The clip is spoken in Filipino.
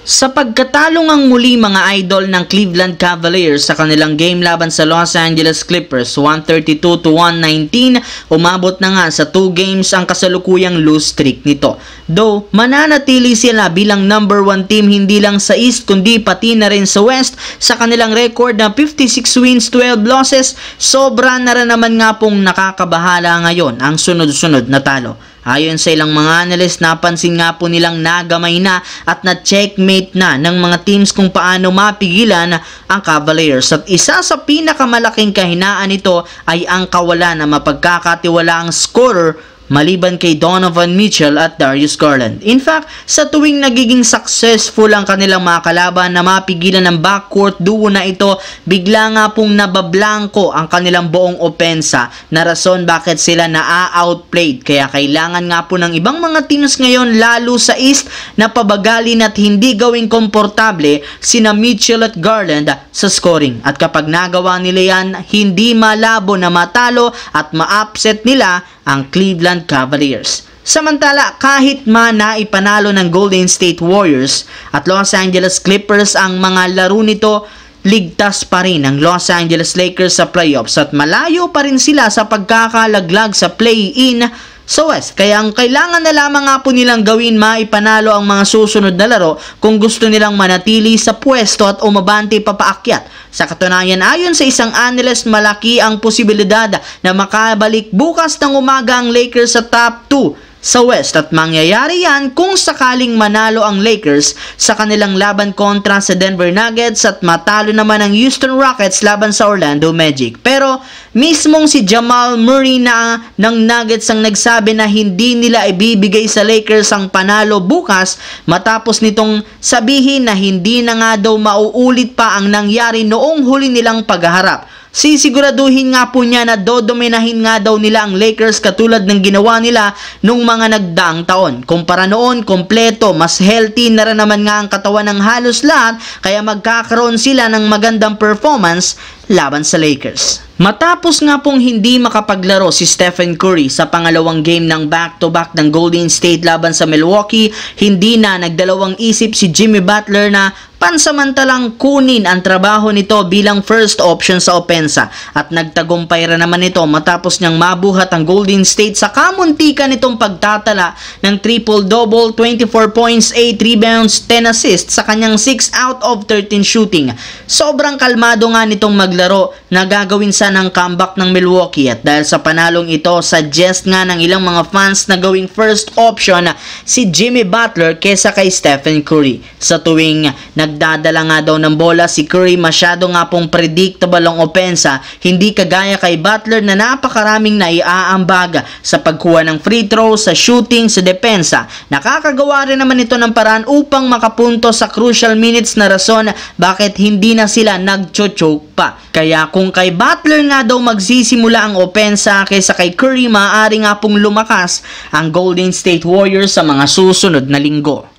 Sa pagkatalo ngang muli mga idol ng Cleveland Cavaliers sa kanilang game laban sa Los Angeles Clippers 132-119, umabot na nga sa 2 games ang kasalukuyang lose streak nito. Though mananatili sila bilang number 1 team hindi lang sa East kundi pati na rin sa West sa kanilang record na 56 wins, 12 losses, sobra na rin naman nga pong nakakabahala ngayon ang sunod-sunod na talo. Ayon sa ilang mga analyst, napansin nga po nilang nagamay na at na-checkmate na ng mga teams kung paano mapigilan ang Cavaliers. At isa sa pinakamalaking kahinaan nito ay ang kawalan na mapagkakatiwalaang scorer maliban kay Donovan Mitchell at Darius Garland. In fact, sa tuwing nagiging successful ang kanilang mga kalaban na mapigilan ng backcourt duo na ito, bigla nga pong nabablanko ang kanilang buong opensa na rason bakit sila na-outplayed. Kaya kailangan nga po ng ibang mga teams ngayon lalo sa East na pabagalin at hindi gawing komportable sina Mitchell at Garland sa scoring. At kapag nagawa nila yan, hindi malabo na matalo at ma-upset nila ang Cleveland Cavaliers. Samantala, kahit naipanalo ng Golden State Warriors at Los Angeles Clippers ang mga laro nito, ligtas pa rin ang Los Angeles Lakers sa playoffs at malayo pa rin sila sa pagkakalaglag sa play-in sa West. Kaya ang kailangan na lamang nga po nilang gawin maipanalo ang mga susunod na laro kung gusto nilang manatili sa pwesto at umabante papaakyat. Sa katunayan, ayon sa isang analyst, malaki ang posibilidad na makabalik bukas ng umaga ang Lakers sa top 2 sa West at mangyayari yan kung sakaling manalo ang Lakers sa kanilang laban kontra sa Denver Nuggets at matalo naman ang Houston Rockets laban sa Orlando Magic. Pero mismong si Jamal Murray na ng Nuggets ang nagsabi na hindi nila ibibigay sa Lakers ang panalo bukas matapos nitong sabihin na hindi na nga daw mauulit pa ang nangyari noong huli nilang paghaharap. Sisiguraduhin nga po niya na dodominahin nga daw nila ang Lakers katulad ng ginawa nila nung mga nagdaang taon. Kumpara noon, kompleto, mas healthy na rin naman nga ang katawan ng halos lahat kaya magkakaroon sila ng magandang performance laban sa Lakers. Matapos nga pong hindi makapaglaro si Stephen Curry sa pangalawang game ng back-to-back ng Golden State laban sa Milwaukee, hindi na nagdalawang isip si Jimmy Butler na pansamantalang kunin ang trabaho nito bilang first option sa opensa at nagtagumpay rin naman ito matapos niyang mabuhat ang Golden State sa kamuntikan nitong pagtatala ng triple-double, 24 points, 8 rebounds, 10 assists sa kanyang 6 out of 13 shooting. Sobrang kalmado nga nitong maglaro na gagawin sa ng comeback ng Milwaukee at dahil sa panalong ito, suggest nga ng ilang mga fans na gawing first option si Jimmy Butler kesa kay Stephen Curry. Sa tuwing nagdadala nga daw ng bola si Curry, masyado nga pong predictable ang opensa, hindi kagaya kay Butler na napakaraming naiaambag sa pagkuha ng free throw, sa shooting, sa depensa. Nakakagawa rin naman ito ng paraan upang makapunto sa crucial minutes na rason bakit hindi na sila nagcho-choke pa. Kaya kung kay Butler nga daw magsisimula ang opensa kaysa kay Curry, maaari nga pong lumakas ang Golden State Warriors sa mga susunod na linggo.